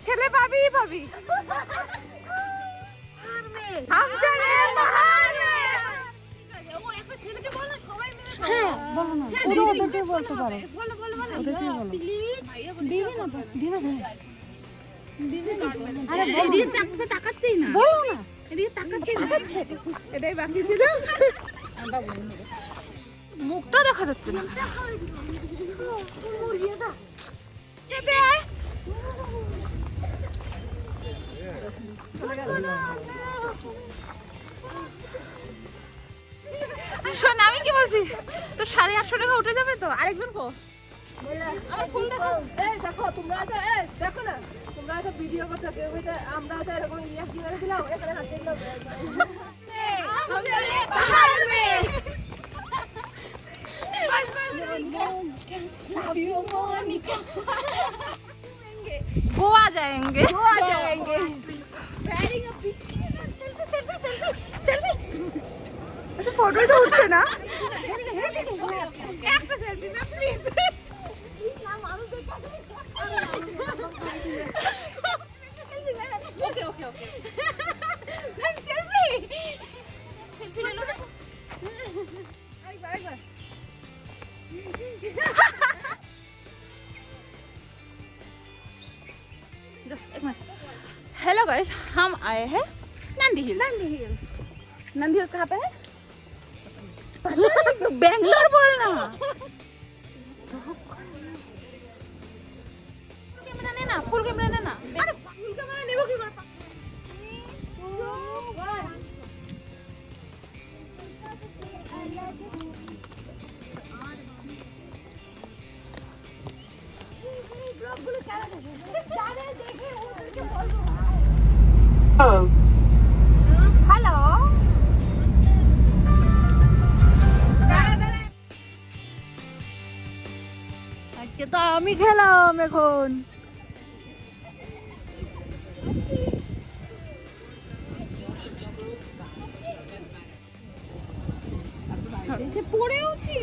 ছেলে পাবি পাবি। हम चले बाहर में। वो एक ছেলেকে বল না সবাই মিলে। হ্যাঁ বলো না, ওদেরকে বলতে পারো। বলো বলো বলো। ওদেরকে বলো। প্লিজ দিবে না তো, দিবে না। আরে এদিকে তাকাচ্ছেই না। বলো না। এদিকে তাকাচ্ছেই না। এটাই বাকি ছিল। মুখটা দেখা যাচ্ছে না। যেতে আয়। শোন আমি কি বলছি, তো 850 টাকা উঠে যাবে তো। আরেকজন কো আমার ফোন দেখো। এই দেখো তোমরা তো দেখো না, তোমরা তো ভিডিও করছো কেউ, আমরা তো এরকম রিয়াক্ট করে দিলাম, এখানে হাত দিলাম। हम चले बाहर में। गोवा जाएंगे। गोवा जाएंगे। अच्छा फोटो तो उठছে না। একটা সেলফি না please. Okay okay okay ma'am selfie selfie ले लो ना। আরেকবার हेलो गाइस, हम आए हैं नंदी हिल्स। नंदी हिल्स कहाँ पे है? बेंगलोर बोलना। कैमरा लेना, फुल कैमरा लेना। अरे फुल कैमरा नेबो की बात। हेलो আজকে তো আমি খেলাম এখন। পড়েওছি।